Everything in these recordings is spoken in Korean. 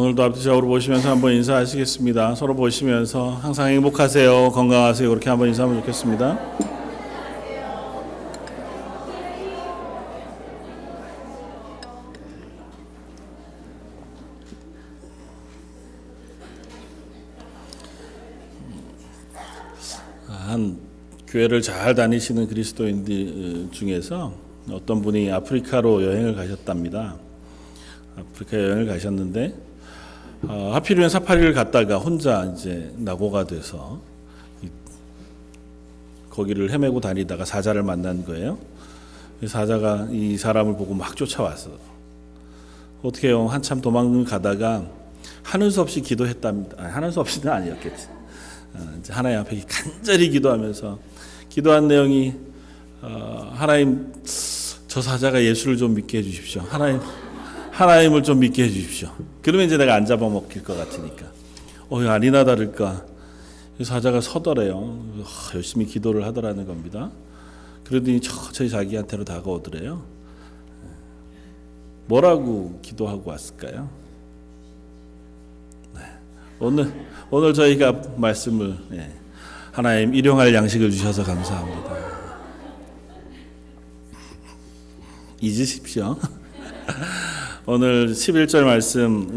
오늘도 앞뒤 좌우로 보시면서 한번 인사하시겠습니다. 서로 보시면서 항상 행복하세요, 건강하세요 그렇게 한번 인사하면 좋겠습니다. 한 교회를 잘 다니시는 그리스도인들 중에서 어떤 분이 아프리카로 여행을 가셨답니다. 아프리카 여행을 가셨는데 하필이면 사파리를 갔다가 혼자 이제 낙오가 돼서 거기를 헤매고 다니다가 사자를 만난 거예요. 사자가 이 사람을 보고 막 쫓아왔어. 어떻게 해요? 한참 도망가다가 하는 수 없이 기도했답니다. 하는 수 없이는 아니었겠지. 이제 하나님 앞에 간절히 기도하면서 기도한 내용이 하나님, 저 사자가 예수를 좀 믿게 해주십시오. 하나님을 좀 믿게 해주십시오. 그러면 이제 내가 안 잡아먹힐 것 같으니까. 아니나 다를까 사자가 서더래요. 열심히 기도를 하더라는 겁니다. 그러더니 천천히 자기한테로 다가오더래요. 뭐라고 기도하고 왔을까요? 오늘 저희가 말씀을 하나님 일용할 양식을 주셔서 감사합니다. 잊으십시오. 오늘 11절 말씀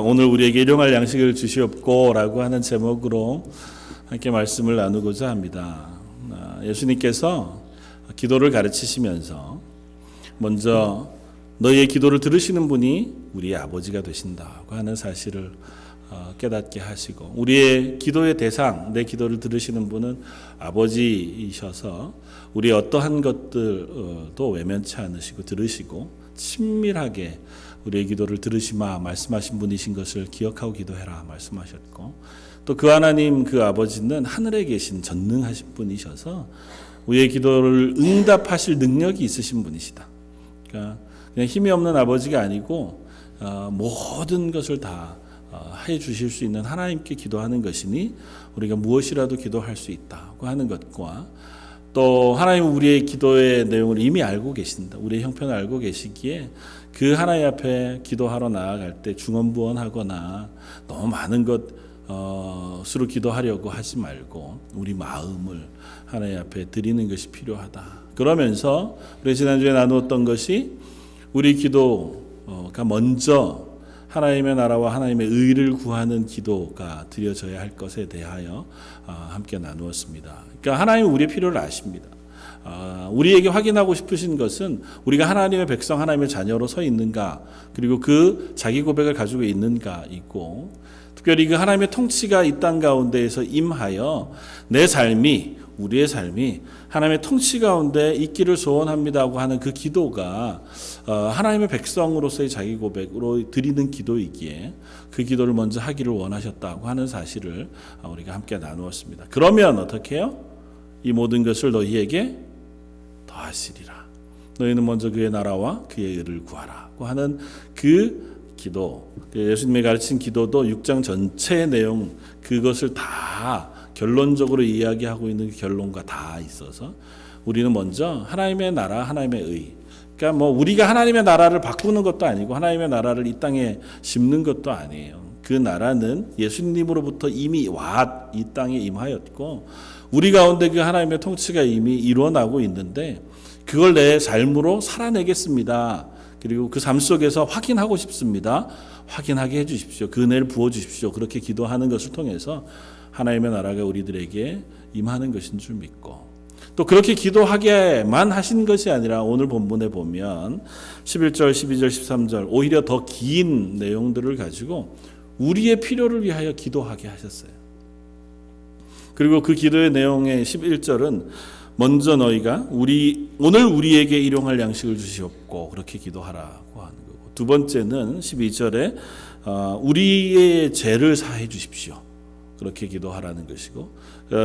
오늘 우리에게 일용할 양식을 주시옵고라고 하는 제목으로 함께 말씀을 나누고자 합니다. 예수님께서 기도를 가르치시면서 먼저 너희의 기도를 들으시는 분이 우리의 아버지가 되신다고 하는 사실을 깨닫게 하시고, 우리의 기도의 대상, 내 기도를 들으시는 분은 아버지이셔서 우리의 어떠한 것들도 외면치 않으시고 들으시고 친밀하게 우리의 기도를 들으시마 말씀하신 분이신 것을 기억하고 기도해라 말씀하셨고, 또 그 하나님 그 아버지는 하늘에 계신 전능하신 분이셔서 우리의 기도를 응답하실 능력이 있으신 분이시다. 그러니까 그냥 힘이 없는 아버지가 아니고 모든 것을 다 해 주실 수 있는 하나님께 기도하는 것이니 우리가 무엇이라도 기도할 수 있다고 하는 것과, 또 하나님은 우리의 기도의 내용을 이미 알고 계신다. 우리의 형편을 알고 계시기에 그 하나님 앞에 기도하러 나아갈 때 중언부언하거나 너무 많은 것으로 기도하려고 하지 말고 우리 마음을 하나님 앞에 드리는 것이 필요하다. 그러면서 우리 지난주에 나누었던 것이 우리 기도가 먼저 하나님의 나라와 하나님의 의를 구하는 기도가 드려져야 할 것에 대하여 함께 나누었습니다. 그러니까 하나님은 우리의 필요를 아십니다. 우리에게 확인하고 싶으신 것은 우리가 하나님의 백성, 하나님의 자녀로 서 있는가, 그리고 그 자기 고백을 가지고 있는가 있고, 특별히 그 하나님의 통치가 이 땅 가운데에서 임하여 내 삶이, 우리의 삶이 하나님의 통치 가운데 있기를 소원합니다고 하는 그 기도가 하나님의 백성으로서의 자기 고백으로 드리는 기도이기에 그 기도를 먼저 하기를 원하셨다고 하는 사실을 우리가 함께 나누었습니다. 그러면 어떻게 해요? 이 모든 것을 너희에게 더하시리라. 너희는 먼저 그의 나라와 그의 의를 구하라고 하는 그 기도, 예수님이 가르친 기도도 6장 전체의 내용, 그것을 다 결론적으로 이야기하고 있는 결론과 다 있어서 우리는 먼저 하나님의 나라, 하나님의 의, 그러니까 우리가 하나님의 나라를 바꾸는 것도 아니고 하나님의 나라를 이 땅에 심는 것도 아니에요. 그 나라는 예수님으로부터 이미 이 땅에 임하였고 우리 가운데 그 하나님의 통치가 이미 일어나고 있는데 그걸 내 삶으로 살아내겠습니다. 그리고 그 삶 속에서 확인하고 싶습니다. 확인하게 해주십시오. 그 은혜를 부어주십시오. 그렇게 기도하는 것을 통해서 하나님의 나라가 우리들에게 임하는 것인 줄 믿고, 또 그렇게 기도하게만 하신 것이 아니라 오늘 본문에 보면 11절, 12절, 13절 오히려 더 긴 내용들을 가지고 우리의 필요를 위하여 기도하게 하셨어요. 그리고 그 기도의 내용의 11절은 먼저 너희가 오늘 우리에게 일용할 양식을 주시옵고 그렇게 기도하라고 하는 거고, 두 번째는 12절에 우리의 죄를 사해 주십시오. 그렇게 기도하라는 것이고,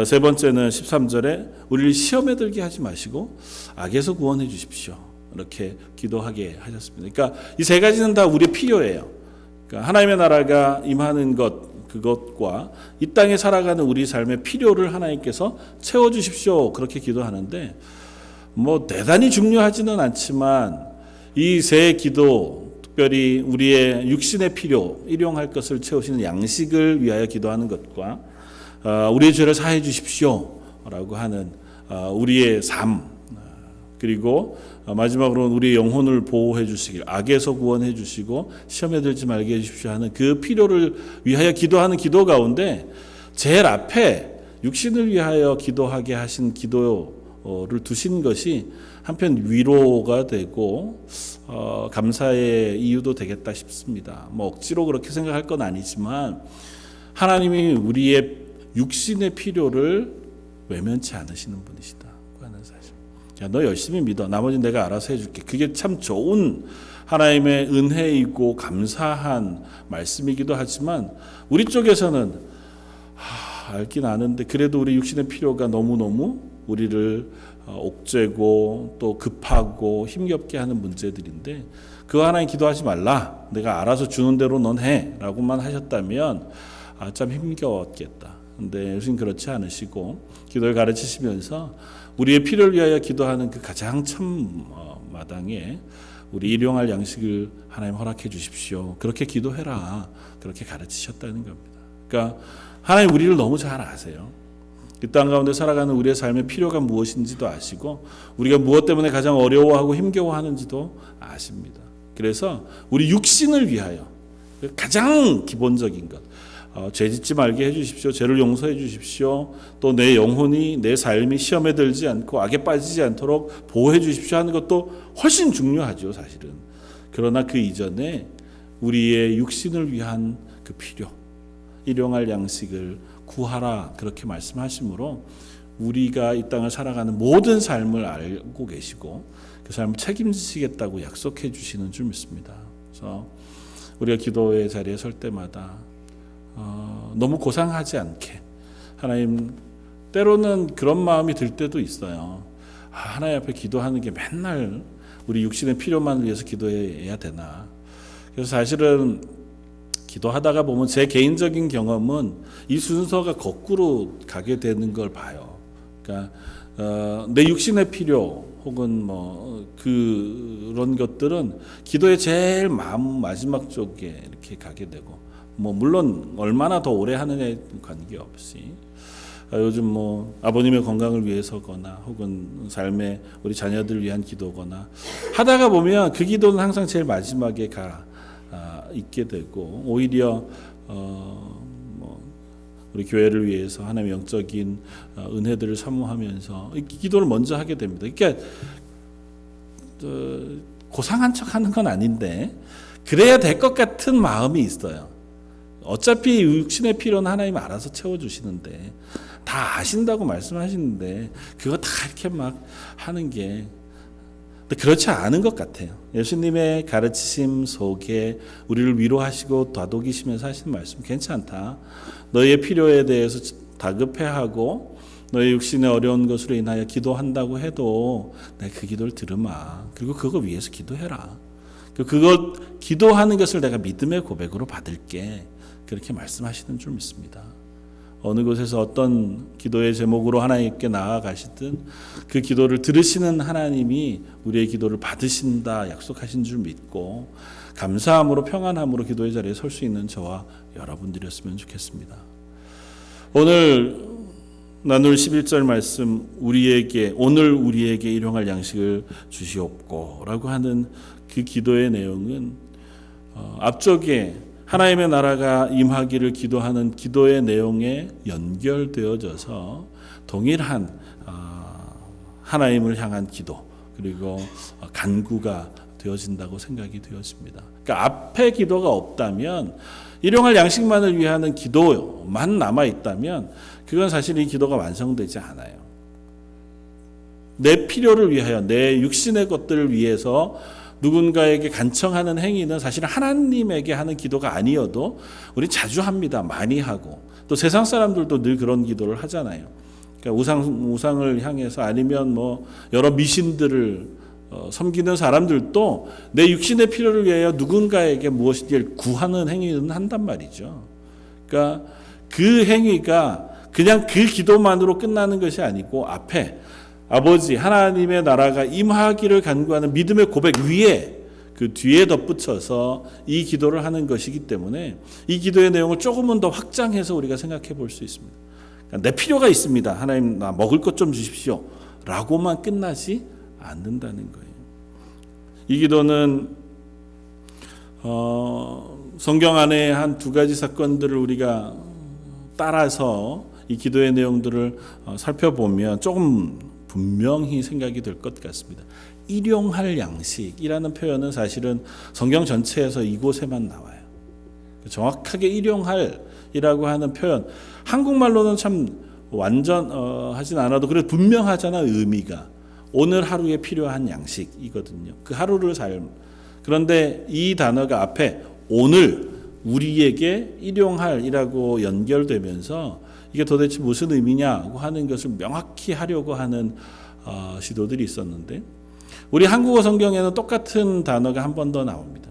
세 번째는 13절에 우리를 시험에 들게 하지 마시고 악에서 구원해 주십시오. 이렇게 기도하게 하셨습니다. 그러니까 이 세 가지는 다 우리의 필요예요. 그러니까 하나님의 나라가 임하는 것, 그것과 이 땅에 살아가는 우리 삶의 필요를 하나님께서 채워주십시오. 그렇게 기도하는데 대단히 중요하지는 않지만 이 세 기도, 특별히 우리의 육신의 필요, 일용할 것을 채우시는 양식을 위하여 기도하는 것과 우리의 죄를 사해 주십시오라고 하는 우리의 삶, 그리고 마지막으로는 우리의 영혼을 보호해 주시길, 악에서 구원해 주시고 시험에 들지 말게 해주십시오 하는 그 필요를 위하여 기도하는 기도 가운데 제일 앞에 육신을 위하여 기도하게 하신 기도를 두신 것이 한편 위로가 되고 감사의 이유도 되겠다 싶습니다. 뭐 억지로 그렇게 생각할 건 아니지만 하나님이 우리의 육신의 필요를 외면치 않으시는 분이시다 하는 사실. 야, 너 열심히 믿어. 나머지는 내가 알아서 해줄게. 그게 참 좋은 하나님의 은혜이고 감사한 말씀이기도 하지만 우리 쪽에서는 알긴 아는데 그래도 우리 육신의 필요가 너무너무 우리를 옥죄고 또 급하고 힘겹게 하는 문제들인데 그거 하나님 기도하지 말라. 내가 알아서 주는 대로 넌 해. 라고만 하셨다면 참 힘겨웠겠다. 근데 예수님 그렇지 않으시고 기도를 가르치시면서 우리의 필요를 위하여 기도하는 그 가장 참 마당에 우리 일용할 양식을 하나님 허락해 주십시오. 그렇게 기도해라. 그렇게 가르치셨다는 겁니다. 그러니까 하나님 우리를 너무 잘 아세요. 이 땅 가운데 살아가는 우리의 삶의 필요가 무엇인지도 아시고 우리가 무엇 때문에 가장 어려워하고 힘겨워하는지도 아십니다. 그래서 우리 육신을 위하여 가장 기본적인 것, 죄 짓지 말게 해주십시오. 죄를 용서해 주십시오. 또 내 영혼이 내 삶이 시험에 들지 않고 악에 빠지지 않도록 보호해 주십시오 하는 것도 훨씬 중요하죠, 사실은. 그러나 그 이전에 우리의 육신을 위한 그 필요, 일용할 양식을 구하라 그렇게 말씀하시므로 우리가 이 땅을 살아가는 모든 삶을 알고 계시고 그 삶을 책임지시겠다고 약속해 주시는 줄 믿습니다. 그래서 우리가 기도의 자리에 설 때마다 너무 고상하지 않게 하나님, 때로는 그런 마음이 들 때도 있어요. 하나님 앞에 기도하는 게 맨날 우리 육신의 필요만 위해서 기도해야 되나. 그래서 사실은 기도하다가 보면 제 개인적인 경험은 이 순서가 거꾸로 가게 되는 걸 봐요. 그러니까 내 육신의 필요 혹은 뭐 그런 것들은 기도의 제일 마지막 쪽에 이렇게 가게 되고, 뭐 물론 얼마나 더 오래 하느냐에 관계없이 요즘 뭐 아버님의 건강을 위해서거나 혹은 삶에 우리 자녀들 위한 기도거나 하다가 보면 그 기도는 항상 제일 마지막에 있게 되고, 오히려 뭐 우리 교회를 위해서 하나님의 영적인 은혜들을 사모하면서 이 기도를 먼저 하게 됩니다. 그러니까 고상한 척하는 건 아닌데 그래야 될 것 같은 마음이 있어요. 어차피 육신의 필요는 하나님 알아서 채워주시는데, 다 아신다고 말씀하시는데 그거 다 이렇게 막 하는 게 그렇지 않은 것 같아요. 예수님의 가르치심 속에 우리를 위로하시고 다독이시면서 하시는 말씀, 괜찮다. 너의 필요에 대해서 다급해하고 너의 육신의 어려운 것으로 인하여 기도한다고 해도 내가 그 기도를 들으마. 그리고 그거 위해서 기도해라. 그거 기도하는 것을 내가 믿음의 고백으로 받을게. 그렇게 말씀하시는 줄 믿습니다. 어느 곳에서 어떤 기도의 제목으로 하나님께 나아가시든 그 기도를 들으시는 하나님이 우리의 기도를 받으신다 약속하신 줄 믿고 감사함으로 평안함으로 기도의 자리에 설 수 있는 저와 여러분들이었으면 좋겠습니다. 오늘 나눌 11절 말씀, 오늘 우리에게 일용할 양식을 주시옵고 라고 하는 그 기도의 내용은 앞쪽에 하나님의 나라가 임하기를 기도하는 기도의 내용에 연결되어져서 동일한 하나님을 향한 기도, 그리고 간구가 되어진다고 생각이 되어집니다. 그러니까 앞에 기도가 없다면, 일용할 양식만을 위하는 기도만 남아있다면 그건 사실 이 기도가 완성되지 않아요. 내 필요를 위하여, 내 육신의 것들을 위해서 누군가에게 간청하는 행위는 사실 하나님에게 하는 기도가 아니어도 우리 자주 합니다. 많이 하고. 또 세상 사람들도 늘 그런 기도를 하잖아요. 그러니까 우상을 향해서, 아니면 뭐 여러 미신들을 섬기는 사람들도 내 육신의 필요를 위하여 누군가에게 무엇인지 구하는 행위는 한단 말이죠. 그러니까 그 행위가 그냥 그 기도만으로 끝나는 것이 아니고 앞에 아버지 하나님의 나라가 임하기를 간구하는 믿음의 고백 위에 그 뒤에 덧붙여서 이 기도를 하는 것이기 때문에 이 기도의 내용을 조금은 더 확장해서 우리가 생각해 볼 수 있습니다. 그러니까 내 필요가 있습니다. 하나님 나 먹을 것 좀 주십시오. 라고만 끝나지 않는다는 거예요. 이 기도는 성경 안에 한 두 가지 사건들을 우리가 따라서 이 기도의 내용들을 살펴보면 조금 분명히 생각이 될 것 같습니다. 일용할 양식이라는 표현은 사실은 성경 전체에서 이곳에만 나와요. 정확하게 일용할이라고 하는 표현, 한국말로는 참 완전하진 않아도 그래도 분명하잖아. 의미가 오늘 하루에 필요한 양식이거든요. 그 하루를 그런데 이 단어가 앞에 오늘 우리에게 일용할이라고 연결되면서 이게 도대체 무슨 의미냐고 하는 것을 명확히 하려고 하는 시도들이 있었는데, 우리 한국어 성경에는 똑같은 단어가 한 번 더 나옵니다.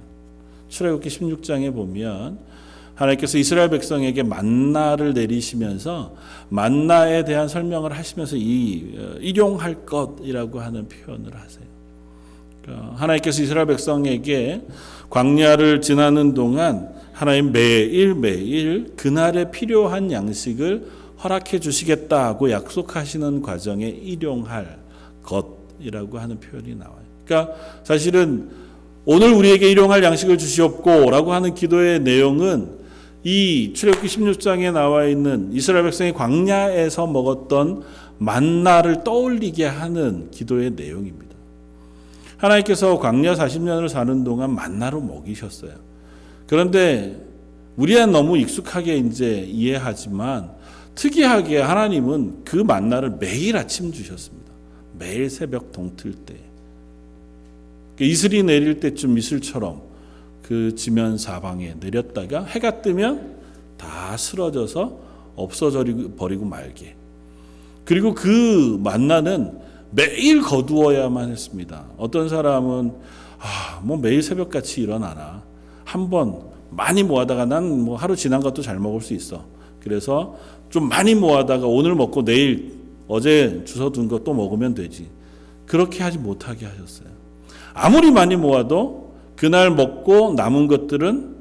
출애굽기 16장에 보면 하나님께서 이스라엘 백성에게 만나를 내리시면서 만나에 대한 설명을 하시면서 이 일용할 것이라고 하는 표현을 하세요. 그러니까 하나님께서 이스라엘 백성에게 광야를 지나는 동안 하나님 매일 그날에 필요한 양식을 허락해 주시겠다고 약속하시는 과정에 일용할 것이라고 하는 표현이 나와요. 그러니까 사실은 오늘 우리에게 일용할 양식을 주시옵고라고 하는 기도의 내용은 이 출애굽기 16장에 나와 있는 이스라엘 백성이 광야에서 먹었던 만나를 떠올리게 하는 기도의 내용입니다. 하나님께서 광야 40년을 사는 동안 만나로 먹이셨어요. 그런데 우리는 너무 익숙하게 이제 이해하지만 특이하게 하나님은 그 만나를 매일 아침 주셨습니다. 매일 새벽 동틀 때. 이슬이 내릴 때쯤 이슬처럼 그 지면 사방에 내렸다가 해가 뜨면 다 쓰러져서 없어져 버리고 말게. 그리고 그 만나는 매일 거두어야만 했습니다. 어떤 사람은 뭐 매일 새벽같이 일어나나. 한번 많이 모아다가 난 뭐 하루 지난 것도 잘 먹을 수 있어. 그래서 좀 많이 모아다가 오늘 먹고 내일 어제 주워둔 것 또 먹으면 되지. 그렇게 하지 못하게 하셨어요. 아무리 많이 모아도 그날 먹고 남은 것들은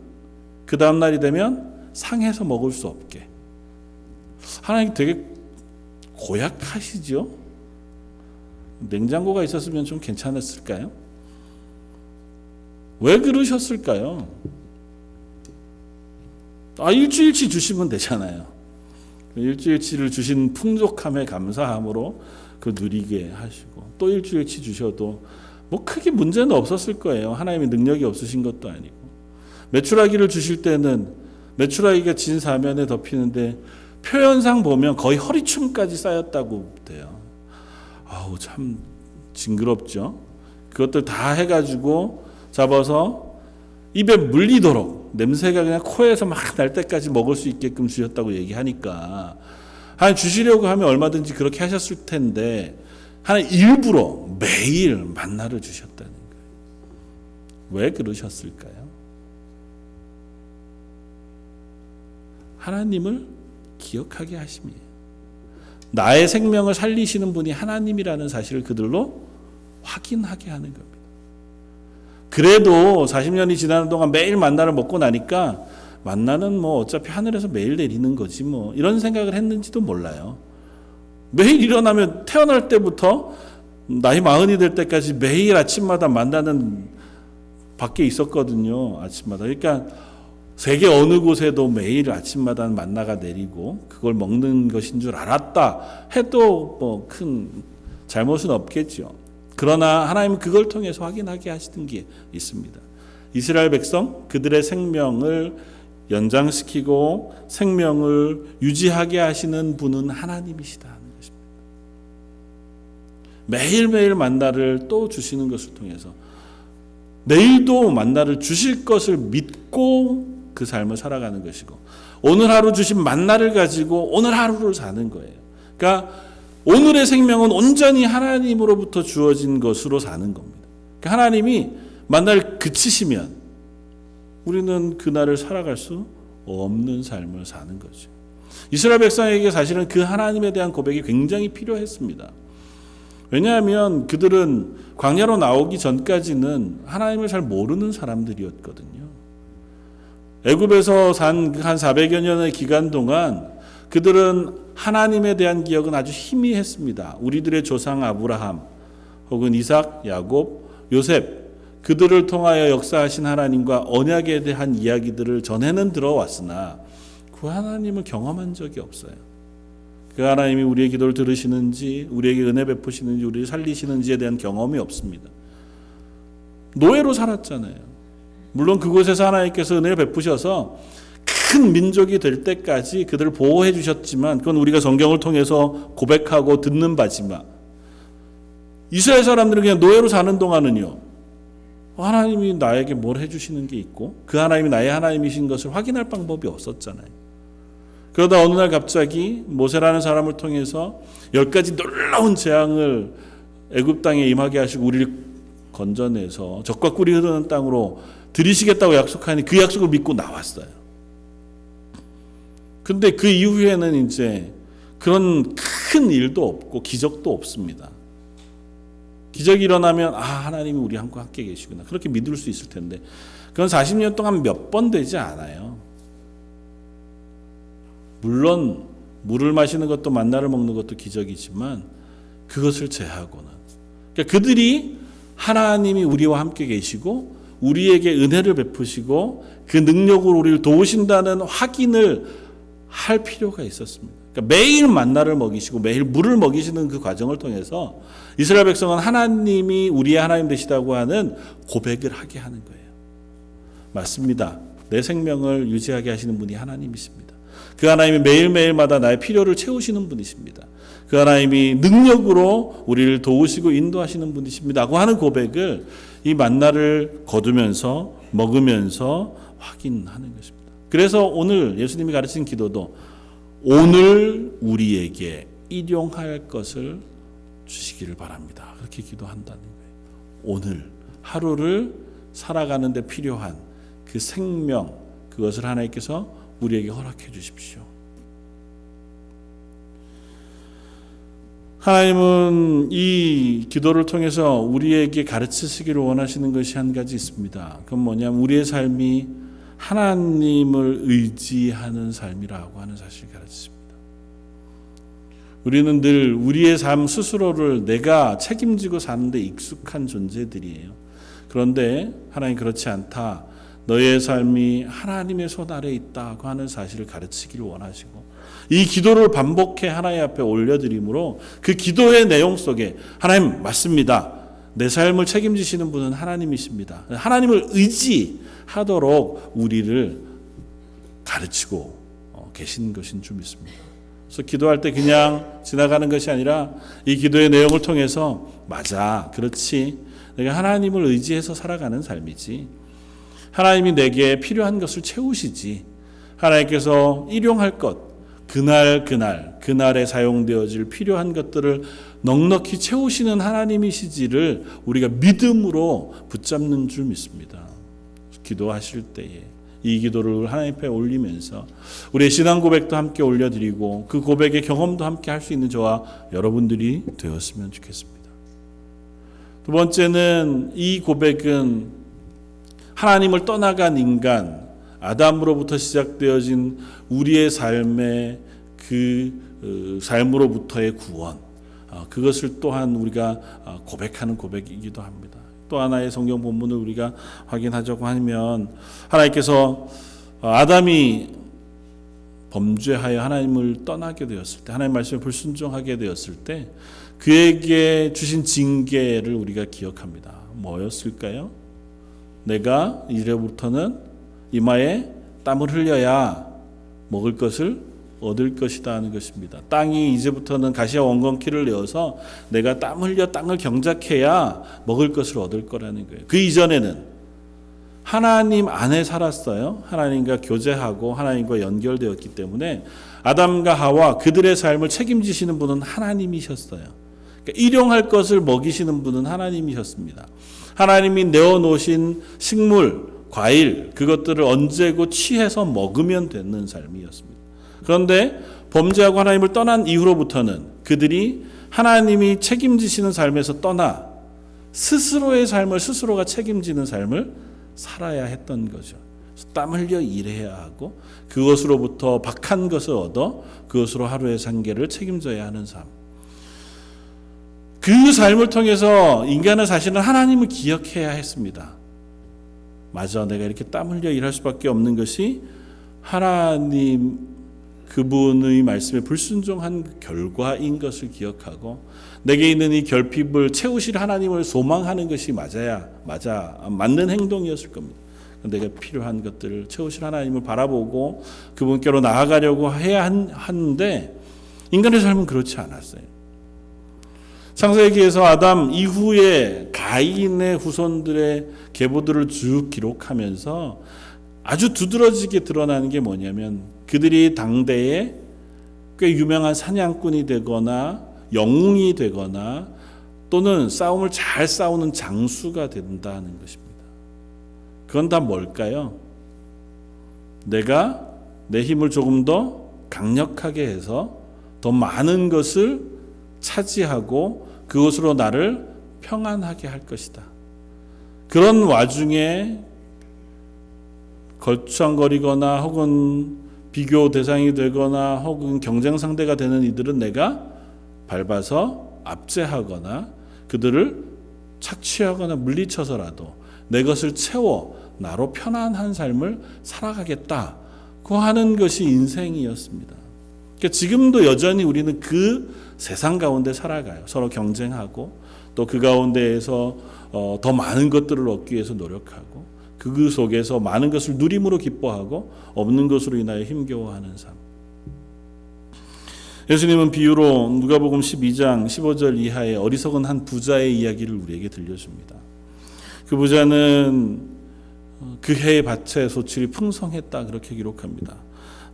그 다음날이 되면 상해서 먹을 수 없게. 하나님 되게 고약하시죠? 냉장고가 있었으면 좀 괜찮았을까요? 왜 그러셨을까요? 일주일치 주시면 되잖아요. 일주일치를 주신 풍족함에 감사함으로 그 누리게 하시고 또 일주일치 주셔도 뭐 크게 문제는 없었을 거예요. 하나님의 능력이 없으신 것도 아니고. 메추라기를 주실 때는 메추라기가 진 사면에 덮이는데 표현상 보면 거의 허리춤까지 쌓였다고 돼요. 참 징그럽죠. 그것들 다 해가지고 잡아서 입에 물리도록 냄새가 그냥 코에서 막 날 때까지 먹을 수 있게끔 주셨다고 얘기하니까 하나님 주시려고 하면 얼마든지 그렇게 하셨을 텐데 하나님 일부러 매일 만나를 주셨다는 거예요. 왜 그러셨을까요? 하나님을 기억하게 하심이에요. 나의 생명을 살리시는 분이 하나님이라는 사실을 그들로 확인하게 하는 겁니다. 그래도 40년이 지나는 동안 매일 만나를 먹고 나니까 만나는 뭐 어차피 하늘에서 매일 내리는 거지 뭐 이런 생각을 했는지도 몰라요. 매일 일어나면 태어날 때부터 나이 40이 될 때까지 매일 아침마다 만나는 밖에 있었거든요. 아침마다. 그러니까 세계 어느 곳에도 매일 아침마다 만나가 내리고 그걸 먹는 것인 줄 알았다 해도 뭐 큰 잘못은 없겠죠. 그러나 하나님은 그걸 통해서 확인하게 하시는 게 있습니다. 이스라엘 백성 그들의 생명을 연장시키고 생명을 유지하게 하시는 분은 하나님이시다 하는 것입니다. 매일매일 만나를 또 주시는 것을 통해서 내일도 만나를 주실 것을 믿고 그 삶을 살아가는 것이고 오늘 하루 주신 만나를 가지고 오늘 하루를 사는 거예요. 그러니까 오늘의 생명은 온전히 하나님으로부터 주어진 것으로 사는 겁니다. 그러니까 하나님이 만나를 그치시면 우리는 그날을 살아갈 수 없는 삶을 사는 거죠. 이스라엘 백성에게 사실은 그 하나님에 대한 고백이 굉장히 필요했습니다. 왜냐하면 그들은 광야로 나오기 전까지는 하나님을 잘 모르는 사람들이었거든요. 애굽에서 산 한 400여 년의 기간 동안 그들은 하나님에 대한 기억은 아주 희미했습니다. 우리들의 조상 아브라함 혹은 이삭, 야곱, 요셉 그들을 통하여 역사하신 하나님과 언약에 대한 이야기들을 전해는 들어왔으나 그 하나님을 경험한 적이 없어요. 그 하나님이 우리의 기도를 들으시는지 우리에게 은혜 베푸시는지 우리를 살리시는지에 대한 경험이 없습니다. 노예로 살았잖아요. 물론 그곳에서 하나님께서 은혜를 베푸셔서 큰 민족이 될 때까지 그들을 보호해 주셨지만 그건 우리가 성경을 통해서 고백하고 듣는 바지만 이스라엘 사람들은 그냥 노예로 사는 동안은요, 하나님이 나에게 뭘 해주시는 게 있고 그 하나님이 나의 하나님이신 것을 확인할 방법이 없었잖아요. 그러다 어느 날 갑자기 모세라는 사람을 통해서 10가지 놀라운 재앙을 애굽 땅에 임하게 하시고 우리를 건져내서 적과 꿀이 흐르는 땅으로 들이시겠다고 약속하니 그 약속을 믿고 나왔어요. 근데 그 이후에는 이제 그런 큰 일도 없고 기적도 없습니다. 기적이 일어나면 하나님이 우리와 함께 계시구나 그렇게 믿을 수 있을 텐데 그건 40년 동안 몇 번 되지 않아요. 물론 물을 마시는 것도 만나를 먹는 것도 기적이지만 그것을 제하고는 그러니까 그들이 하나님이 우리와 함께 계시고 우리에게 은혜를 베푸시고 그 능력으로 우리를 도우신다는 확인을 할 필요가 있었습니다. 그러니까 매일 만나를 먹이시고 매일 물을 먹이시는 그 과정을 통해서 이스라엘 백성은 하나님이 우리의 하나님 되시다고 하는 고백을 하게 하는 거예요. 맞습니다. 내 생명을 유지하게 하시는 분이 하나님이십니다. 그 하나님이 매일매일마다 나의 필요를 채우시는 분이십니다. 그 하나님이 능력으로 우리를 도우시고 인도하시는 분이십니다 하고 하는 고백을 이 만나를 거두면서 먹으면서 확인하는 것입니다. 그래서 오늘 예수님이 가르친 기도도 오늘 우리에게 일용할 것을 주시기를 바랍니다. 그렇게 기도한다는 거예요. 오늘 하루를 살아가는 데 필요한 그 생명 그것을 하나님께서 우리에게 허락해 주십시오. 하나님은 이 기도를 통해서 우리에게 가르치시기를 원하시는 것이 한 가지 있습니다. 그건 뭐냐면 우리의 삶이 하나님을 의지하는 삶이라고 하는 사실을 가르치십니다. 우리는 늘 우리의 삶 스스로를 내가 책임지고 사는데 익숙한 존재들이에요. 그런데 하나님 그렇지 않다. 너의 삶이 하나님의 손 아래에 있다고 하는 사실을 가르치기를 원하시고 이 기도를 반복해 하나님 앞에 올려드림으로 그 기도의 내용 속에 하나님 맞습니다. 내 삶을 책임지시는 분은 하나님이십니다. 하나님을 의지하도록 우리를 가르치고 계신 것인 줄 믿습니다. 그래서 기도할 때 그냥 지나가는 것이 아니라 이 기도의 내용을 통해서 맞아, 그렇지. 내가 하나님을 의지해서 살아가는 삶이지. 하나님이 내게 필요한 것을 채우시지. 하나님께서 일용할 것, 그날에 사용되어질 필요한 것들을 넉넉히 채우시는 하나님이시지를 우리가 믿음으로 붙잡는 줄 믿습니다. 기도하실 때에 이 기도를 하나님 앞에 올리면서 우리의 신앙 고백도 함께 올려드리고 그 고백의 경험도 함께 할 수 있는 저와 여러분들이 되었으면 좋겠습니다. 두 번째는 이 고백은 하나님을 떠나간 인간 아담으로부터 시작되어진 우리의 삶의 그 삶으로부터의 구원, 그것을 또한 우리가 고백하는 고백이기도 합니다. 또 하나의 성경 본문을 우리가 확인하자고 하면 하나님께서 아담이 범죄하여 하나님을 떠나게 되었을 때, 하나님 말씀에 불순종하게 되었을 때 그에게 주신 징계를 우리가 기억합니다. 뭐였을까요? 내가 이제부터는 이마에 땀을 흘려야 먹을 것을 얻을 것이다 하는 것입니다. 땅이 이제부터는 가시와 원건키를 내어서 내가 땀 흘려 땅을 경작해야 먹을 것을 얻을 거라는 거예요. 그 이전에는 하나님 안에 살았어요. 하나님과 교제하고 하나님과 연결되었기 때문에 아담과 하와 그들의 삶을 책임지시는 분은 하나님이셨어요. 그러니까 일용할 것을 먹이시는 분은 하나님이셨습니다. 하나님이 내어놓으신 식물, 과일 그것들을 언제고 취해서 먹으면 되는 삶이었습니다. 그런데 범죄하고 하나님을 떠난 이후로부터는 그들이 하나님이 책임지시는 삶에서 떠나 스스로의 삶을 스스로가 책임지는 삶을 살아야 했던 거죠. 땀 흘려 일해야 하고 그것으로부터 박한 것을 얻어 그것으로 하루의 생계를 책임져야 하는 삶. 그 삶을 통해서 인간은 사실은 하나님을 기억해야 했습니다. 맞아, 내가 이렇게 땀 흘려 일할 수밖에 없는 것이 하나님 그분의 말씀에 불순종한 결과인 것을 기억하고 내게 있는 이 결핍을 채우실 하나님을 소망하는 것이 맞는 행동이었을 겁니다. 내가 필요한 것들을 채우실 하나님을 바라보고 그분께로 나아가려고 해야 하는데 인간의 삶은 그렇지 않았어요. 창세기에서 아담 이후에 가인의 후손들의 계보들을 쭉 기록하면서 아주 두드러지게 드러나는 게 뭐냐면 그들이 당대에 꽤 유명한 사냥꾼이 되거나 영웅이 되거나 또는 싸움을 잘 싸우는 장수가 된다는 것입니다. 그건 다 뭘까요? 내가 내 힘을 조금 더 강력하게 해서 더 많은 것을 차지하고 그것으로 나를 평안하게 할 것이다. 그런 와중에 걸추한거리거나 혹은 비교 대상이 되거나 혹은 경쟁 상대가 되는 이들은 내가 밟아서 압제하거나 그들을 착취하거나 물리쳐서라도 내 것을 채워 나로 편안한 삶을 살아가겠다고 하는 것이 인생이었습니다. 그러니까 지금도 여전히 우리는 그 세상 가운데 살아가요. 서로 경쟁하고 또 그 가운데에서 더 많은 것들을 얻기 위해서 노력하고 그 속에서 많은 것을 누림으로 기뻐하고 없는 것으로 인하여 힘겨워하는 삶. 예수님은 비유로 누가복음 12장 15절 이하의 어리석은 한 부자의 이야기를 우리에게 들려줍니다. 그 부자는 그 해의 밭의 소출이 풍성했다 그렇게 기록합니다.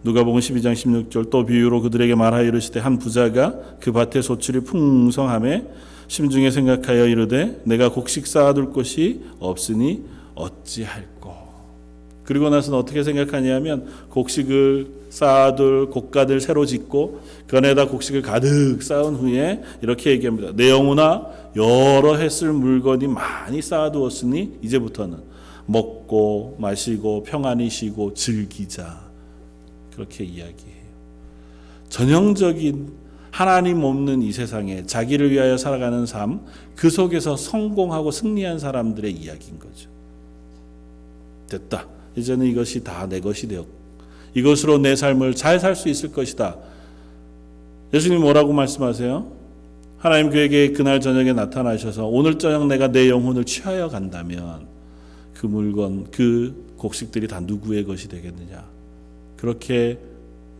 누가복음 12장 16절 또 비유로 그들에게 말하여 이르시되 한 부자가 그 밭의 소출이 풍성함에 심중에 생각하여 이르되 내가 곡식 쌓아둘 곳이 없으니 어찌할꼬. 그리고 나서는 어떻게 생각하냐면 곡식을 쌓아둘 곡간을 새로 짓고 그 안에다 곡식을 가득 쌓은 후에 이렇게 얘기합니다. 내 영혼아 여러 해 쓸 물건이 많이 쌓아두었으니 이제부터는 먹고 마시고 평안히 쉬고 즐기자. 그렇게 이야기해요. 전형적인 하나님 없는 이 세상에 자기를 위하여 살아가는 삶, 그 속에서 성공하고 승리한 사람들의 이야기인 거죠. 됐다. 이제는 이것이 다 내 것이 되었고 이것으로 내 삶을 잘 살 수 있을 것이다. 예수님 뭐라고 말씀하세요? 하나님 그에게 그날 저녁에 나타나셔서 오늘 저녁 내가 내 영혼을 취하여 간다면 그 물건, 그 곡식들이 다 누구의 것이 되겠느냐? 그렇게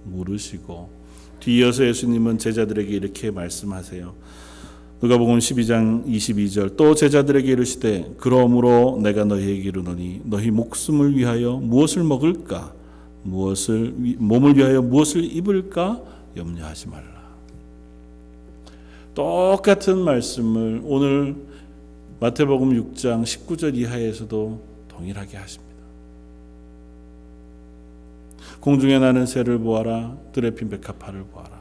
물으시고 뒤이어서 예수님은 제자들에게 이렇게 말씀하세요. 누가복음 12장 22절 또 제자들에게 이르시되 그러므로 내가 너희에게 이르노니 너희 목숨을 위하여 무엇을 먹을까 몸을 위하여 무엇을 입을까 염려하지 말라. 똑같은 말씀을 오늘 마태복음 6장 19절 이하에서도 동일하게 하십니다. 공중에 나는 새를 보아라 들에 핀 백합화를 보아라.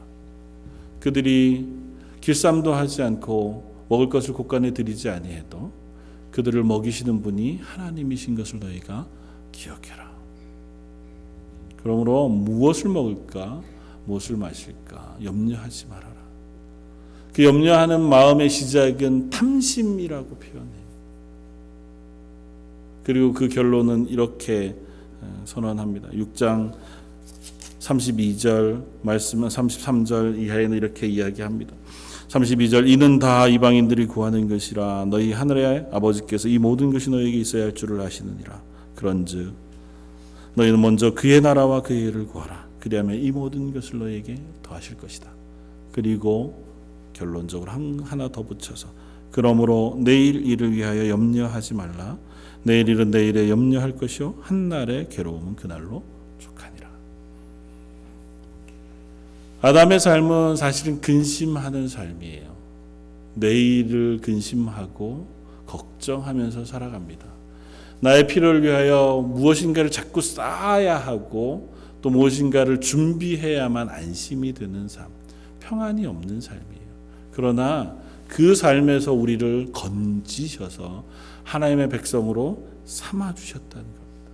그들이 길쌈도 하지 않고 먹을 것을 곳간에 들이지 아니해도 그들을 먹이시는 분이 하나님이신 것을 너희가 기억해라. 그러므로 무엇을 먹을까 무엇을 마실까 염려하지 말아라. 그 염려하는 마음의 시작은 탐심이라고 표현해요. 그리고 그 결론은 이렇게 선언합니다. 6장 32절 말씀은 33절 이하에는 이렇게 이야기합니다. 32절 이는 다 이방인들이 구하는 것이라 너희 하늘의 아버지께서 이 모든 것이 너희에게 있어야 할 줄을 아시느니라. 그런즉 너희는 먼저 그의 나라와 그의 의를 구하라. 그리하면 이 모든 것을 너희에게 더하실 것이다. 그리고 결론적으로 하나 더 붙여서 그러므로 내일 일을 위하여 염려하지 말라. 내일 일은 내일에 염려할 것이요 한날의 괴로움은 그날로 족하니라. 아담의 삶은 사실은 근심하는 삶이에요. 내일을 근심하고 걱정하면서 살아갑니다. 나의 필요를 위하여 무엇인가를 자꾸 쌓아야 하고 또 또 무엇인가를 준비해야만 안심이 되는 삶, 평안이 없는 삶이에요. 그러나 그 삶에서 우리를 건지셔서 하나님의 백성으로 삼아주셨다는 겁니다.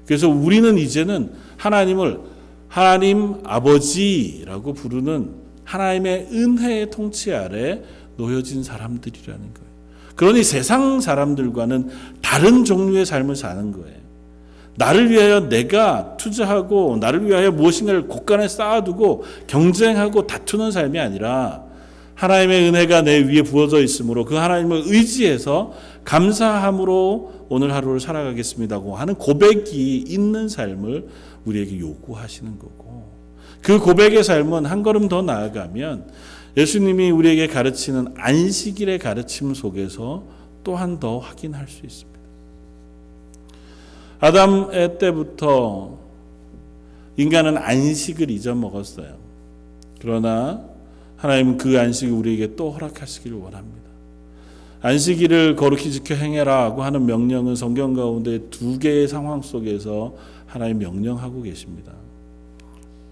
그래서 우리는 이제는 하나님을 하나님 아버지라고 부르는 하나님의 은혜의 통치 아래 놓여진 사람들이라는 거예요. 그러니 세상 사람들과는 다른 종류의 삶을 사는 거예요. 나를 위하여 내가 투자하고 나를 위하여 무엇인가를 곳간에 쌓아두고 경쟁하고 다투는 삶이 아니라 하나님의 은혜가 내 위에 부어져 있으므로 그 하나님을 의지해서 감사함으로 오늘 하루를 살아가겠습니다고 하는 고백이 있는 삶을 우리에게 요구하시는 거고, 그 고백의 삶은 한 걸음 더 나아가면 예수님이 우리에게 가르치는 안식일의 가르침 속에서 또한 더 확인할 수 있습니다. 아담의 때부터 인간은 안식을 잊어먹었어요. 그러나 하나님은 그 안식을 우리에게 또 허락하시기를 원합니다. 안식일을 거룩히 지켜 행해라고 하는 명령은 성경 가운데 두 개의 상황 속에서 하나님 명령하고 계십니다.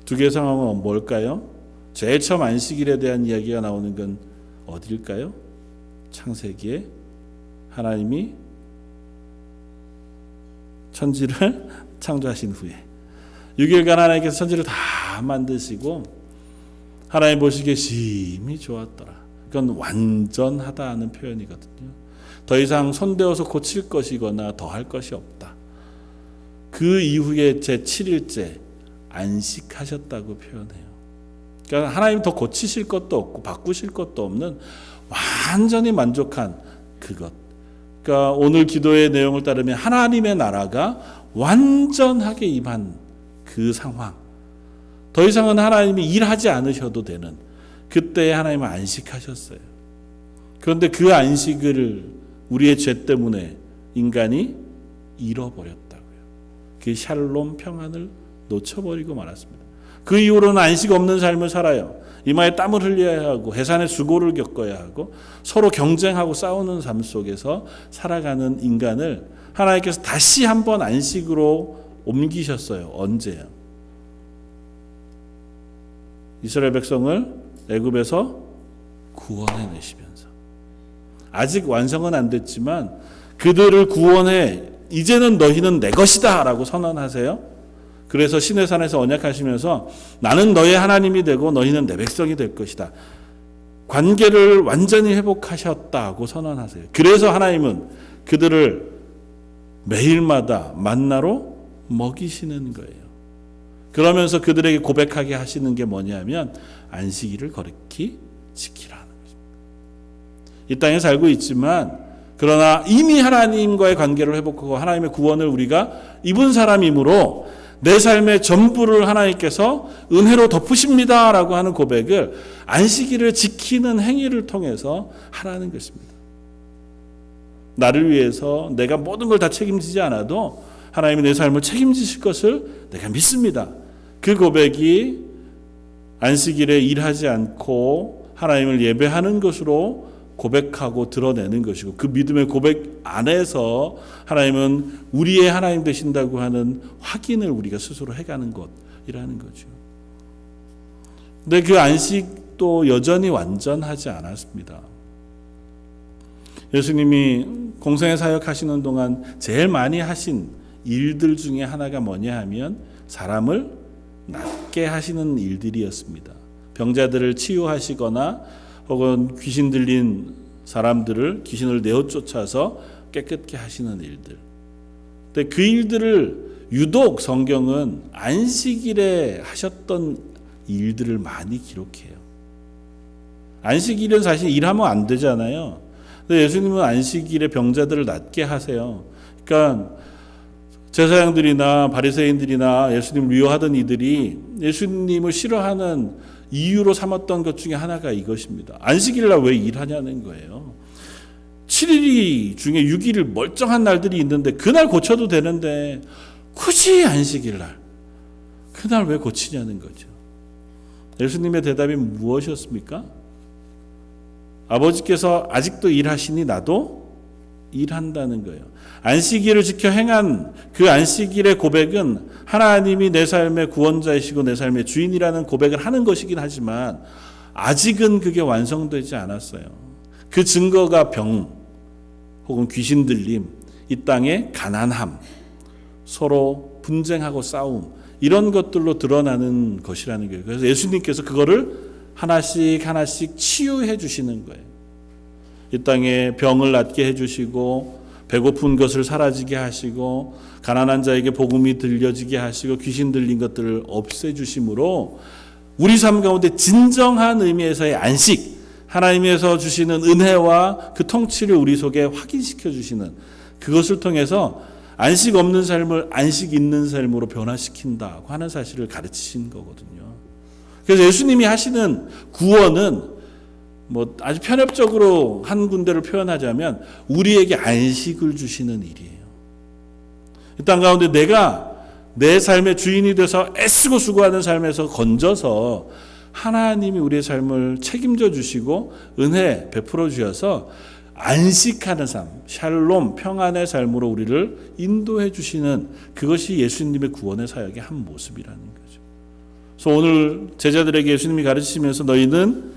두 개의 상황은 뭘까요? 제일 처음 안식일에 대한 이야기가 나오는 건 어디일까요? 창세기에 하나님이 천지를 창조하신 후에 6일간 하나님께서 천지를 다 만드시고 하나님 보시기에 심히 좋았더라. 그건 완전하다는 표현이거든요. 더 이상 손대어서 고칠 것이거나 더할 것이 없다. 그 이후에 제7일째 안식하셨다고 표현해요. 그러니까 하나님 더 고치실 것도 없고 바꾸실 것도 없는 완전히 만족한 그것. 그러니까 오늘 기도의 내용을 따르면 하나님의 나라가 완전하게 임한 그 상황. 더 이상은 하나님이 일하지 않으셔도 되는 그때에 하나님은 안식하셨어요. 그런데 그 안식을 우리의 죄 때문에 인간이 잃어버렸다고요. 그 샬롬 평안을 놓쳐버리고 말았습니다. 그 이후로는 안식 없는 삶을 살아요. 이마에 땀을 흘려야 하고 해산의 수고를 겪어야 하고 서로 경쟁하고 싸우는 삶 속에서 살아가는 인간을 하나님께서 다시 한번 안식으로 옮기셨어요. 언제요? 이스라엘 백성을 애굽에서 구원해내시면서 아직 완성은 안 됐지만 그들을 구원해 이제는 너희는 내 것이다 라고 선언하세요. 그래서 시내산에서 언약하시면서 나는 너의 하나님이 되고 너희는 내 백성이 될 것이다. 관계를 완전히 회복하셨다고 선언하세요. 그래서 하나님은 그들을 매일마다 만나로 먹이시는 거예요. 그러면서 그들에게 고백하게 하시는 게 뭐냐면 안식일을 거룩히 지키라는 것입니다. 이 땅에 살고 있지만 그러나 이미 하나님과의 관계를 회복하고 하나님의 구원을 우리가 입은 사람이므로 내 삶의 전부를 하나님께서 은혜로 덮으십니다라고 하는 고백을 안식일을 지키는 행위를 통해서 하라는 것입니다. 나를 위해서 내가 모든 걸 다 책임지지 않아도 하나님이 내 삶을 책임지실 것을 내가 믿습니다. 그 고백이 안식일에 일하지 않고 하나님을 예배하는 것으로 고백하고 드러내는 것이고 그 믿음의 고백 안에서 하나님은 우리의 하나님 되신다고 하는 확인을 우리가 스스로 해가는 것이라는 거죠. 근데 그 안식도 여전히 완전하지 않았습니다. 예수님이 공생의 사역하시는 동안 제일 많이 하신 일들 중에 하나가 뭐냐 하면 사람을 낫게 하시는 일들이었습니다. 병자들을 치유하시거나 혹은 귀신 들린 사람들을 귀신을 내어 쫓아서 깨끗게 하시는 일들. 근데 그 일들을 유독 성경은 안식일에 하셨던 일들을 많이 기록해요. 안식일은 사실 일하면 안 되잖아요. 근데 예수님은 안식일에 병자들을 낫게 하세요. 그러니까 제사장들이나 바리새인들이나 예수님을 미워하던 이들이 예수님을 싫어하는 이유로 삼았던 것 중에 하나가 이것입니다. 안식일날 왜 일하냐는 거예요. 7일 중에 6일 멀쩡한 날들이 있는데 그날 고쳐도 되는데 굳이 안식일날 그날 왜 고치냐는 거죠. 예수님의 대답이 무엇이었습니까? 아버지께서 아직도 일하시니 나도 일한다는 거예요. 안식일을 지켜 행한 그 안식일의 고백은 하나님이 내 삶의 구원자이시고 내 삶의 주인이라는 고백을 하는 것이긴 하지만 아직은 그게 완성되지 않았어요. 그 증거가 병 혹은 귀신 들림, 이 땅의 가난함, 서로 분쟁하고 싸움, 이런 것들로 드러나는 것이라는 거예요. 그래서 예수님께서 그거를 하나씩 하나씩 치유해 주시는 거예요. 이 땅에 병을 낫게 해주시고 배고픈 것을 사라지게 하시고 가난한 자에게 복음이 들려지게 하시고 귀신 들린 것들을 없애주심으로 우리 삶 가운데 진정한 의미에서의 안식, 하나님에서 주시는 은혜와 그 통치를 우리 속에 확인시켜 주시는 그것을 통해서 안식 없는 삶을 안식 있는 삶으로 변화시킨다고 하는 사실을 가르치신 거거든요. 그래서 예수님이 하시는 구원은 아주 편협적으로 한 군데를 표현하자면 우리에게 안식을 주시는 일이에요. 이 땅 가운데 내가 내 삶의 주인이 돼서 애쓰고 수고하는 삶에서 건져서 하나님이 우리의 삶을 책임져 주시고 은혜 베풀어 주셔서 안식하는 삶, 샬롬, 평안의 삶으로 우리를 인도해 주시는 그것이 예수님의 구원의 사역의 한 모습이라는 거죠. 그래서 오늘 제자들에게 예수님이 가르치시면서 너희는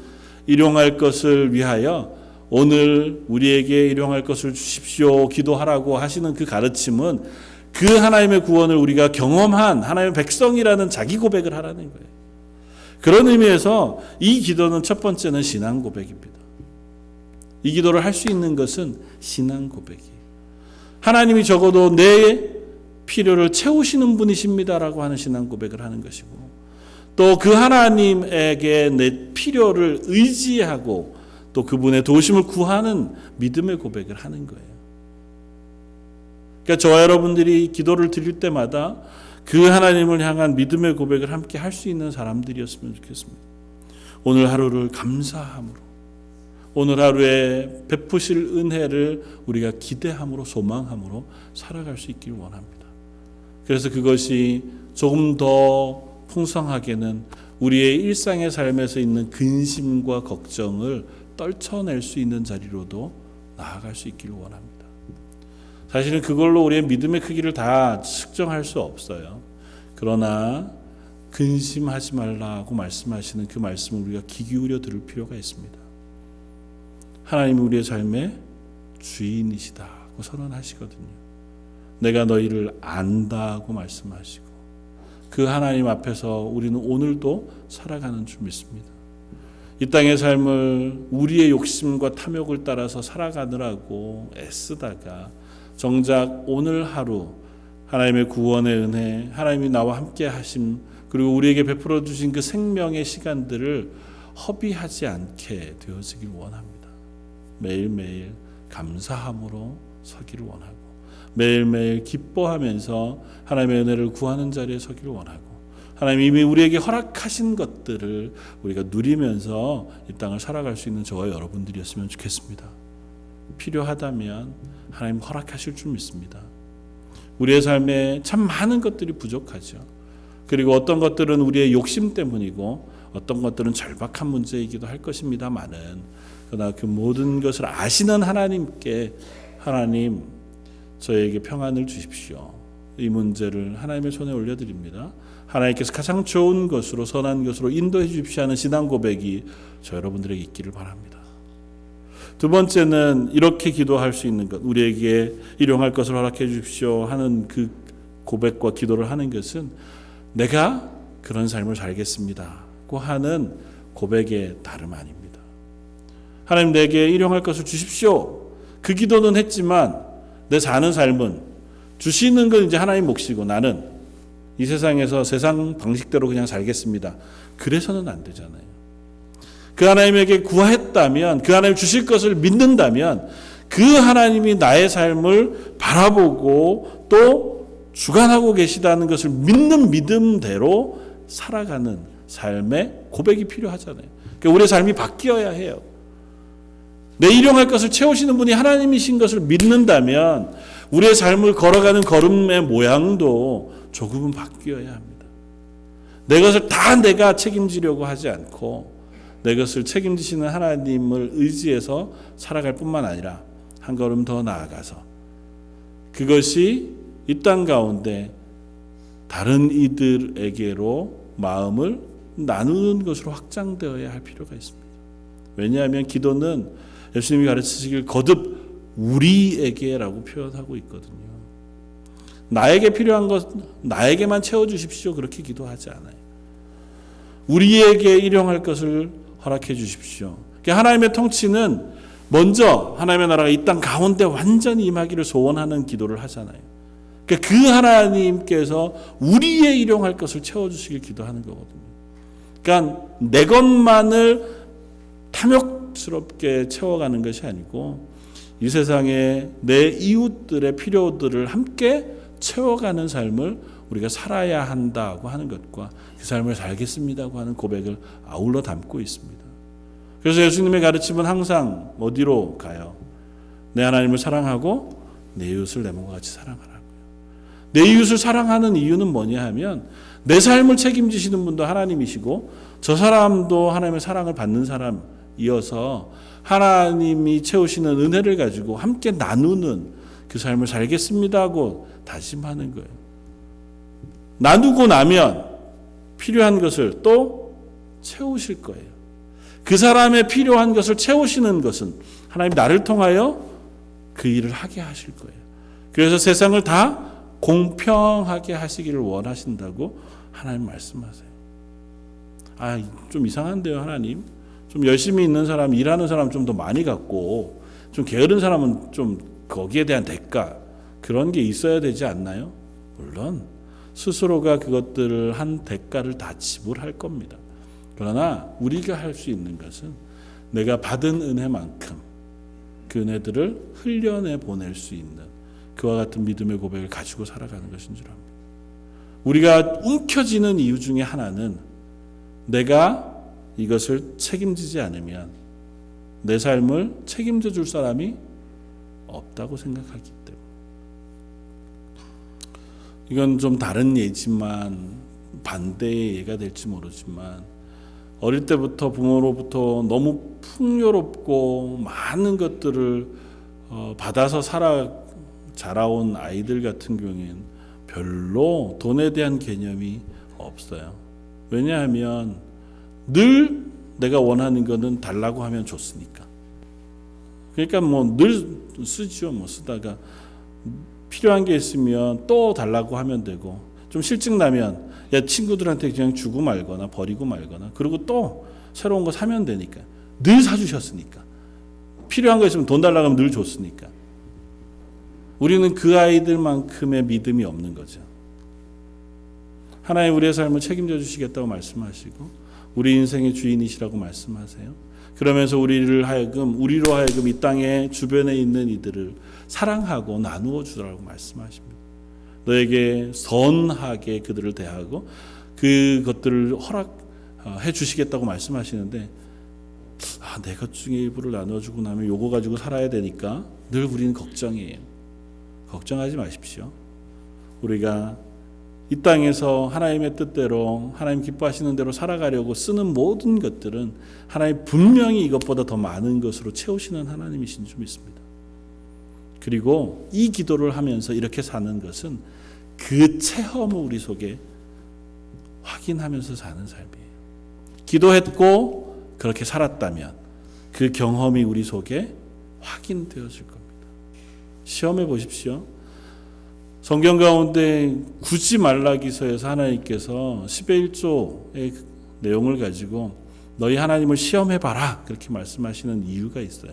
일용할 것을 위하여 오늘 우리에게 일용할 것을 주십시오 기도하라고 하시는 그 가르침은 그 하나님의 구원을 우리가 경험한 하나님의 백성이라는 자기 고백을 하라는 거예요. 그런 의미에서 이 기도는 첫 번째는 신앙 고백입니다. 이 기도를 할 수 있는 것은 신앙 고백이에요. 하나님이 적어도 내 필요를 채우시는 분이십니다라고 하는 신앙 고백을 하는 것이고 또 그 하나님에게 내 필요를 의지하고 또 그분의 도우심을 구하는 믿음의 고백을 하는 거예요. 그러니까 저와 여러분들이 기도를 드릴 때마다 그 하나님을 향한 믿음의 고백을 함께 할 수 있는 사람들이었으면 좋겠습니다. 오늘 하루를 감사함으로, 오늘 하루에 베푸실 은혜를 우리가 기대함으로 소망함으로 살아갈 수 있기를 원합니다. 그래서 그것이 조금 더 풍성하게는 우리의 일상의 삶에서 있는 근심과 걱정을 떨쳐낼 수 있는 자리로도 나아갈 수 있기를 원합니다. 사실은 그걸로 우리의 믿음의 크기를 다 측정할 수 없어요. 그러나 근심하지 말라고 말씀하시는 그 말씀을 우리가 귀 기울여 들을 필요가 있습니다. 하나님이 우리의 삶의 주인이시다고 선언하시거든요. 내가 너희를 안다고 말씀하시고 그 하나님 앞에서 우리는 오늘도 살아가는 줄 믿습니다. 이 땅의 삶을 우리의 욕심과 탐욕을 따라서 살아가느라고 애쓰다가 정작 오늘 하루 하나님의 구원의 은혜, 하나님이 나와 함께 하심, 그리고 우리에게 베풀어 주신 그 생명의 시간들을 허비하지 않게 되어지길 원합니다. 매일매일 감사함으로 서기를 원하고 매일매일 기뻐하면서 하나님의 은혜를 구하는 자리에 서기를 원하고 하나님이 이미 우리에게 허락하신 것들을 우리가 누리면서 이 땅을 살아갈 수 있는 저와 여러분들이었으면 좋겠습니다. 필요하다면 하나님 허락하실 줄 믿습니다. 우리의 삶에 참 많은 것들이 부족하죠. 그리고 어떤 것들은 우리의 욕심 때문이고 어떤 것들은 절박한 문제이기도 할 것입니다만은 그러나 그 모든 것을 아시는 하나님께 하나님 저에게 평안을 주십시오. 이 문제를 하나님의 손에 올려드립니다. 하나님께서 가장 좋은 것으로 선한 것으로 인도해 주십시오 하는 신앙 고백이 저 여러분들에게 있기를 바랍니다. 두 번째는 이렇게 기도할 수 있는 것, 우리에게 일용할 것을 허락해 주십시오 하는 그 고백과 기도를 하는 것은 내가 그런 삶을 살겠습니다고 하는 고백의 다름 아닙니다. 하나님 내게 일용할 것을 주십시오. 그 기도는 했지만 내 사는 삶은 주시는 건 이제 하나님 몫이고 나는 이 세상에서 세상 방식대로 그냥 살겠습니다. 그래서는 안 되잖아요. 그 하나님에게 구했다면 그 하나님 주실 것을 믿는다면 그 하나님이 나의 삶을 바라보고 또 주관하고 계시다는 것을 믿는 믿음대로 살아가는 삶의 고백이 필요하잖아요. 그러니까 우리의 삶이 바뀌어야 해요. 내 일용할 것을 채우시는 분이 하나님이신 것을 믿는다면 우리의 삶을 걸어가는 걸음의 모양도 조금은 바뀌어야 합니다. 내 것을 다 내가 책임지려고 하지 않고 내 것을 책임지시는 하나님을 의지해서 살아갈 뿐만 아니라 한 걸음 더 나아가서 그것이 이 땅 가운데 다른 이들에게로 마음을 나누는 것으로 확장되어야 할 필요가 있습니다. 왜냐하면 기도는 예수님이 가르치시길 거듭 우리에게라고 표현하고 있거든요. 나에게 필요한 것 나에게만 채워주십시오 그렇게 기도하지 않아요. 우리에게 일용할 것을 허락해 주십시오. 하나님의 통치는 먼저 하나님의 나라가 이 땅 가운데 완전히 임하기를 소원하는 기도를 하잖아요. 그 하나님께서 우리의 일용할 것을 채워주시길 기도하는 거거든요. 그러니까 내 것만을 탐욕스럽게 채워가는 것이 아니고 이 세상에 내 이웃들의 필요들을 함께 채워가는 삶을 우리가 살아야 한다고 하는 것과 그 삶을 살겠습니다고 하는 고백을 아울러 담고 있습니다. 그래서 예수님의 가르침은 항상 어디로 가요? 내 하나님을 사랑하고 내 이웃을 내 몸과 같이 사랑하라고요. 내 이웃을 사랑하는 이유는 뭐냐 하면 내 삶을 책임지시는 분도 하나님이시고 저 사람도 하나님의 사랑을 받는 사람이어서 하나님이 채우시는 은혜를 가지고 함께 나누는 그 삶을 살겠습니다 하고 다짐하는 거예요. 나누고 나면 필요한 것을 또 채우실 거예요. 그 사람의 필요한 것을 채우시는 것은 하나님 나를 통하여 그 일을 하게 하실 거예요. 그래서 세상을 다 공평하게 하시기를 원하신다고 하나님 말씀하세요. 좀 이상한데요, 하나님. 좀 열심히 있는 사람, 일하는 사람 좀 더 많이 갖고 좀 게으른 사람은 좀 거기에 대한 대가 그런 게 있어야 되지 않나요? 물론 스스로가 그것들을 한 대가를 다 지불할 겁니다. 그러나 우리가 할 수 있는 것은 내가 받은 은혜만큼 그 은혜들을 흘려내 보낼 수 있는 그와 같은 믿음의 고백을 가지고 살아가는 것인 줄 압니다. 우리가 움켜쥐는 이유 중에 하나는 내가 이것을 책임지지 않으면 내 삶을 책임져 줄 사람이 없다고 생각하기 때문에. 이건 좀 다른 예지만 반대의 예가 될지 모르지만 어릴 때부터 부모로부터 너무 풍요롭고 많은 것들을 받아서 자라온 아이들 같은 경우에는 별로 돈에 대한 개념이 없어요. 왜냐하면 늘 내가 원하는 거는 달라고 하면 줬으니까. 그러니까 늘 쓰죠. 쓰다가 필요한 게 있으면 또 달라고 하면 되고 좀 실증 나면 친구들한테 그냥 주고 말거나 버리고 말거나 그리고 또 새로운 거 사면 되니까 늘 사주셨으니까 필요한 거 있으면 돈 달라고 하면 늘 줬으니까 우리는 그 아이들만큼의 믿음이 없는 거죠. 하나님 우리의 삶을 책임져 주시겠다고 말씀하시고 우리 인생의 주인이시라고 말씀하세요. 그러면서 우리로 하여금 이 땅의 주변에 있는 이들을 사랑하고 나누어 주라고 말씀하십니다. 너에게 선하게 그들을 대하고 그것들을 허락해 주시겠다고 말씀하시는데 내 것 중에 일부를 나눠주고 나면 요거 가지고 살아야 되니까 늘 우리는 걱정이에요. 걱정하지 마십시오. 우리가 이 땅에서 하나님의 뜻대로 하나님 기뻐하시는 대로 살아가려고 쓰는 모든 것들은 하나님 분명히 이것보다 더 많은 것으로 채우시는 하나님이신 줄 믿습니다. 그리고 이 기도를 하면서 이렇게 사는 것은 그 체험을 우리 속에 확인하면서 사는 삶이에요. 기도했고 그렇게 살았다면 그 경험이 우리 속에 확인되어질 겁니다. 시험해 보십시오. 성경 가운데 굳이 말라기서에서 하나님께서 10의 1조의 내용을 가지고 너희 하나님을 시험해봐라 그렇게 말씀하시는 이유가 있어요.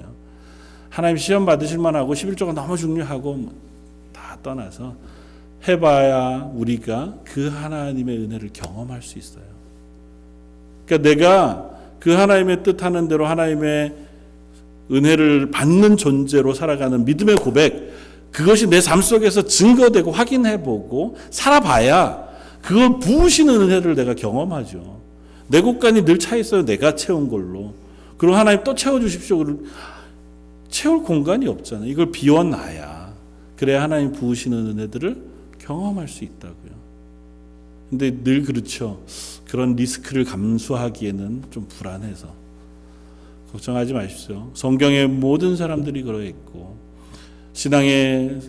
하나님 시험 받으실 만하고 11조가 너무 중요하고 다 떠나서 해봐야 우리가 그 하나님의 은혜를 경험할 수 있어요. 그러니까 내가 그 하나님의 뜻하는 대로 하나님의 은혜를 받는 존재로 살아가는 믿음의 고백, 그것이 내 삶 속에서 증거되고 확인해보고 살아봐야 그걸 부으시는 은혜를 내가 경험하죠. 내 곳간이 늘 차 있어요. 내가 채운 걸로. 그리고 하나님 또 채워주십시오. 채울 공간이 없잖아요. 이걸 비워놔야 그래야 하나님 부으시는 은혜들을 경험할 수 있다고요. 근데 늘 그렇죠. 그런 리스크를 감수하기에는 좀 불안해서 걱정하지 마십시오. 성경의 모든 사람들이 그러했고 신앙의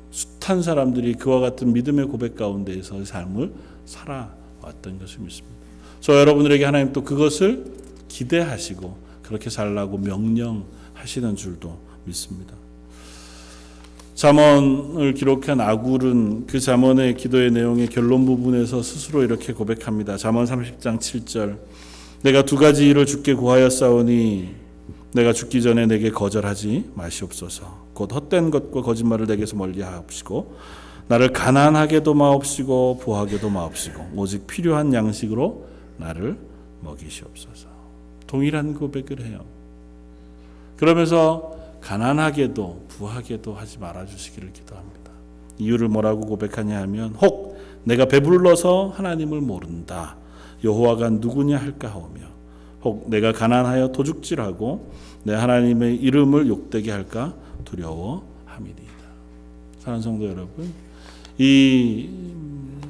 숱한 사람들이 그와 같은 믿음의 고백 가운데에서 삶을 살아왔던 것을 믿습니다. 저 여러분들에게 하나님 또 그것을 기대하시고 그렇게 살라고 명령하시는 줄도 믿습니다. 잠언을 기록한 아굴은 그 잠언의 기도의 내용의 결론 부분에서 스스로 이렇게 고백합니다. 잠언 30장 7절 내가 두 가지 일을 주께 구하였사오니 내가 죽기 전에 내게 거절하지 마시옵소서. 곧 헛된 것과 거짓말을 내게서 멀리하옵시고 나를 가난하게도 마옵시고 부하게도 마옵시고 오직 필요한 양식으로 나를 먹이시옵소서. 동일한 고백을 해요. 그러면서 가난하게도 부하게도 하지 말아주시기를 기도합니다. 이유를 뭐라고 고백하냐 하면 혹 내가 배불러서 하나님을 모른다. 여호와가 누구냐 할까 하오며 혹 내가 가난하여 도둑질하고 내 하나님의 이름을 욕되게 할까 두려워함이니이다. 사랑하는 성도 여러분, 이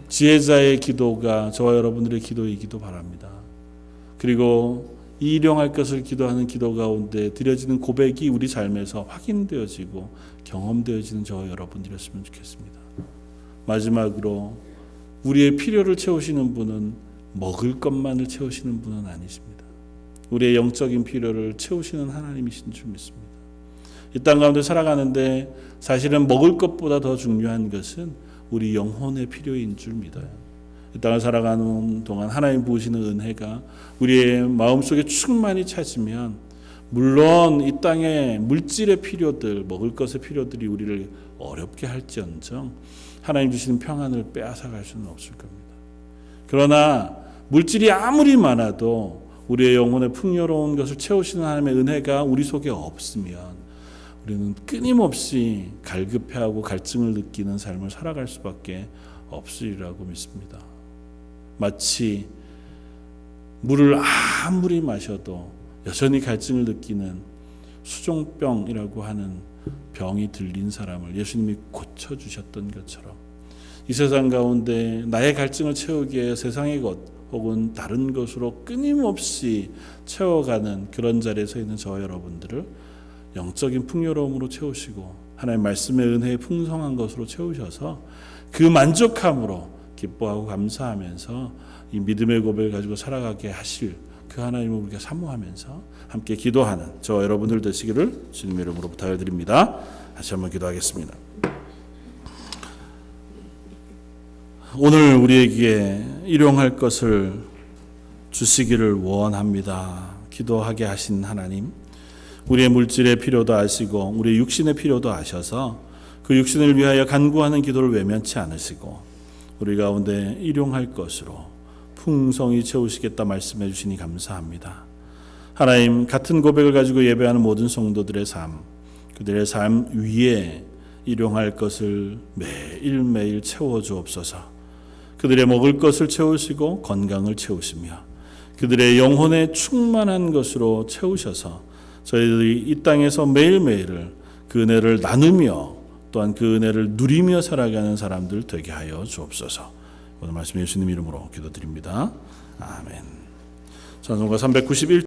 지혜자의 기도가 저와 여러분들의 기도이기도 바랍니다. 그리고 이 일용할 것을 기도하는 기도 가운데 드려지는 고백이 우리 삶에서 확인되어지고 경험되어지는 저와 여러분들이었으면 좋겠습니다. 마지막으로 우리의 필요를 채우시는 분은 먹을 것만을 채우시는 분은 아니십니다. 우리의 영적인 필요를 채우시는 하나님이신 줄 믿습니다. 이 땅 가운데 살아가는데 사실은 먹을 것보다 더 중요한 것은 우리 영혼의 필요인 줄 믿어요. 이 땅을 살아가는 동안 하나님 부으시는 은혜가 우리의 마음속에 충만히 차지면 물론 이 땅의 물질의 필요들, 먹을 것의 필요들이 우리를 어렵게 할지언정 하나님 주시는 평안을 빼앗아갈 수는 없을 겁니다. 그러나 물질이 아무리 많아도 우리의 영혼의 풍요로운 것을 채우시는 하나님의 은혜가 우리 속에 없으면 우리는 끊임없이 갈급해하고 갈증을 느끼는 삶을 살아갈 수밖에 없으리라고 믿습니다. 마치 물을 아무리 마셔도 여전히 갈증을 느끼는 수종병이라고 하는 병이 들린 사람을 예수님이 고쳐주셨던 것처럼 이 세상 가운데 나의 갈증을 채우기 위해 세상의 것 혹은 다른 것으로 끊임없이 채워가는 그런 자리에 서 있는 저와 여러분들을 영적인 풍요로움으로 채우시고 하나님의 말씀의 은혜의 풍성한 것으로 채우셔서 그 만족함으로 기뻐하고 감사하면서 이 믿음의 고백을 가지고 살아가게 하실 그 하나님을 우리가 사모하면서 함께 기도하는 저와 여러분들 되시기를 주님의 이름으로 부탁드립니다. 다시 한번 기도하겠습니다. 오늘 우리에게 일용할 것을 주시기를 원합니다. 기도하게 하신 하나님, 우리의 물질의 필요도 아시고 우리의 육신의 필요도 아셔서 그 육신을 위하여 간구하는 기도를 외면치 않으시고 우리 가운데 일용할 것으로 풍성히 채우시겠다 말씀해 주시니 감사합니다. 하나님, 같은 고백을 가지고 예배하는 모든 성도들의 삶, 그들의 삶 위에 일용할 것을 매일매일 채워주옵소서. 그들의 먹을 것을 채우시고 건강을 채우시며 그들의 영혼에 충만한 것으로 채우셔서 저희들이 이 땅에서 매일매일을 그 은혜를 나누며 또한 그 은혜를 누리며 살아가는 사람들 되게 하여 주옵소서. 오늘 말씀 예수님 이름으로 기도드립니다. 아멘. 찬송가 391